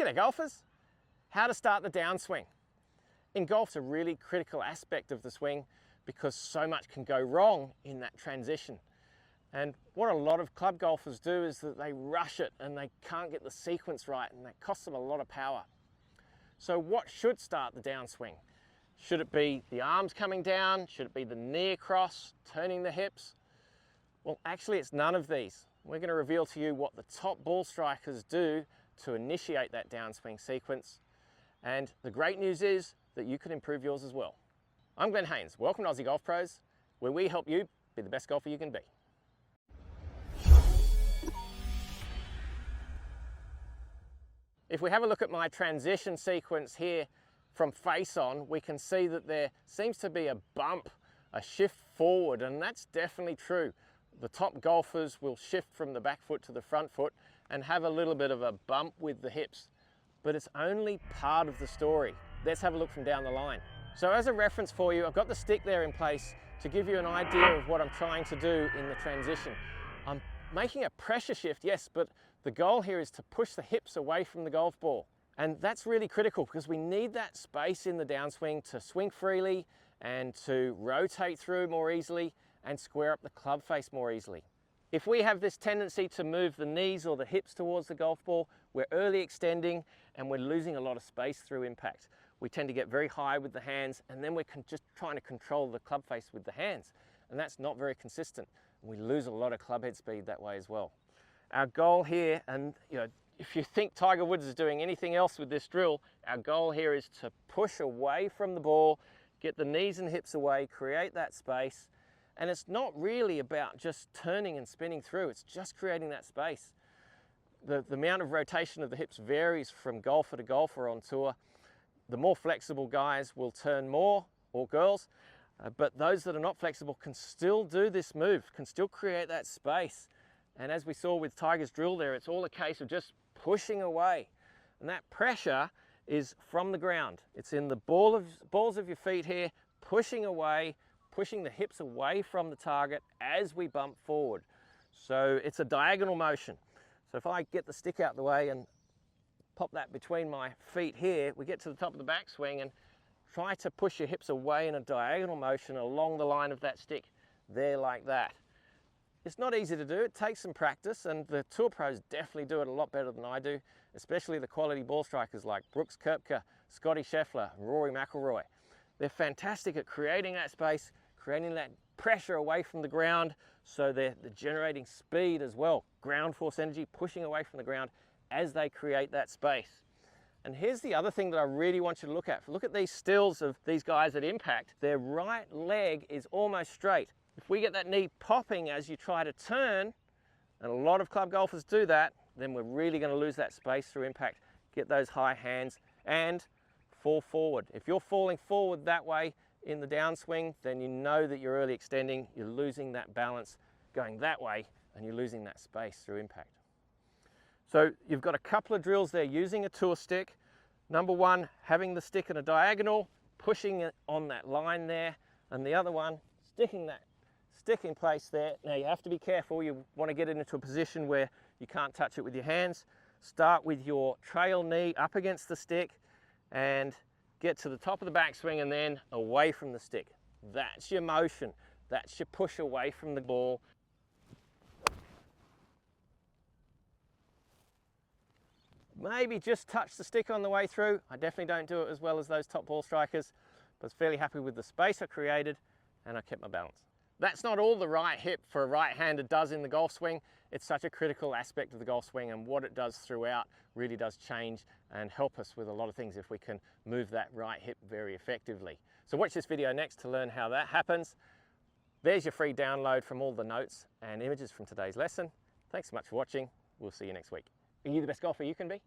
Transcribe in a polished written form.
G'day golfers! How to start the downswing. In golf, it's a really critical aspect of the swing because so much can go wrong in that transition. And what a lot of club golfers do is that they rush it and they can't get the sequence right, and that costs them a lot of power. So what should start the downswing? Should it be the arms coming down? Should it be the knee across, turning the hips? Well, actually it's none of these. We're going to reveal to you what the top ball strikers do to initiate that downswing sequence. And the great news is that you can improve yours as well. I'm Glen Haynes. Welcome to Aussie Golf Pros, where we help you be the best golfer you can be. If we have a look at my transition sequence here from face on, we can see that there seems to be a bump, a shift forward, and that's definitely true. The top golfers will shift from the back foot to the front foot and have a little bit of a bump with the hips, but it's only part of the story. Let's have a look from down the line. So as a reference for you, I've got the stick there in place to give you an idea of what I'm trying to do in the transition. I'm making a pressure shift, yes, but the goal here is to push the hips away from the golf ball. And that's really critical because we need that space in the downswing to swing freely and to rotate through more easily and square up the club face more easily. If we have this tendency to move the knees or the hips towards the golf ball, we're early extending and we're losing a lot of space through impact. We tend to get very high with the hands, and then we're just trying to control the club face with the hands. And that's not very consistent. We lose a lot of club head speed that way as well. Our goal here, and if you think Tiger Woods is doing anything else with this drill, our goal here is to push away from the ball, get the knees and hips away, create that space. And it's not really about just turning and spinning through, it's just creating that space. The amount of rotation of the hips varies from golfer to golfer on tour. The more flexible guys will turn more, or girls, but those that are not flexible can still do this move, can still create that space. And as we saw with Tiger's drill there, it's all a case of just pushing away. And that pressure is from the ground. It's in the balls of your feet here, pushing away, pushing the hips away from the target as we bump forward. So it's a diagonal motion. So if I get the stick out the way and pop that between my feet here, we get to the top of the backswing and try to push your hips away in a diagonal motion along the line of that stick, there like that. It's not easy to do, it takes some practice, and the tour pros definitely do it a lot better than I do, especially the quality ball strikers like Brooks Koepka, Scottie Scheffler, and Rory McIlroy. They're fantastic at creating that space, creating that pressure away from the ground, so they're generating speed as well, ground force energy, pushing away from the ground as they create that space. And here's the other thing that I really want you to look at. Look at these stills of these guys at impact. Their right leg is almost straight. If we get that knee popping as you try to turn, and a lot of club golfers do that, then we're really going to lose that space through impact. Get those high hands and fall forward. If you're falling forward that way in the downswing, then you know that you're early extending, you're losing that balance going that way, and you're losing that space through impact. So you've got a couple of drills there using a tour stick. Number one, having the stick in a diagonal, pushing it on that line there, and the other one, sticking that stick in place there. Now you have to be careful, you want to get it into a position where you can't touch it with your hands. Start with your trail knee up against the stick and get to the top of the backswing and then away from the stick. That's your motion, that's your push away from the ball. Maybe just touch the stick on the way through. I definitely don't do it as well as those top ball strikers, but I was fairly happy with the space I created and I kept my balance. That's not all the right hip for a right-hander does in the golf swing. It's such a critical aspect of the golf swing, and what it does throughout really does change and help us with a lot of things if we can move that right hip very effectively. So watch this video next to learn how that happens. There's your free download from all the notes and images from today's lesson. Thanks so much for watching. We'll see you next week. Are you the best golfer you can be?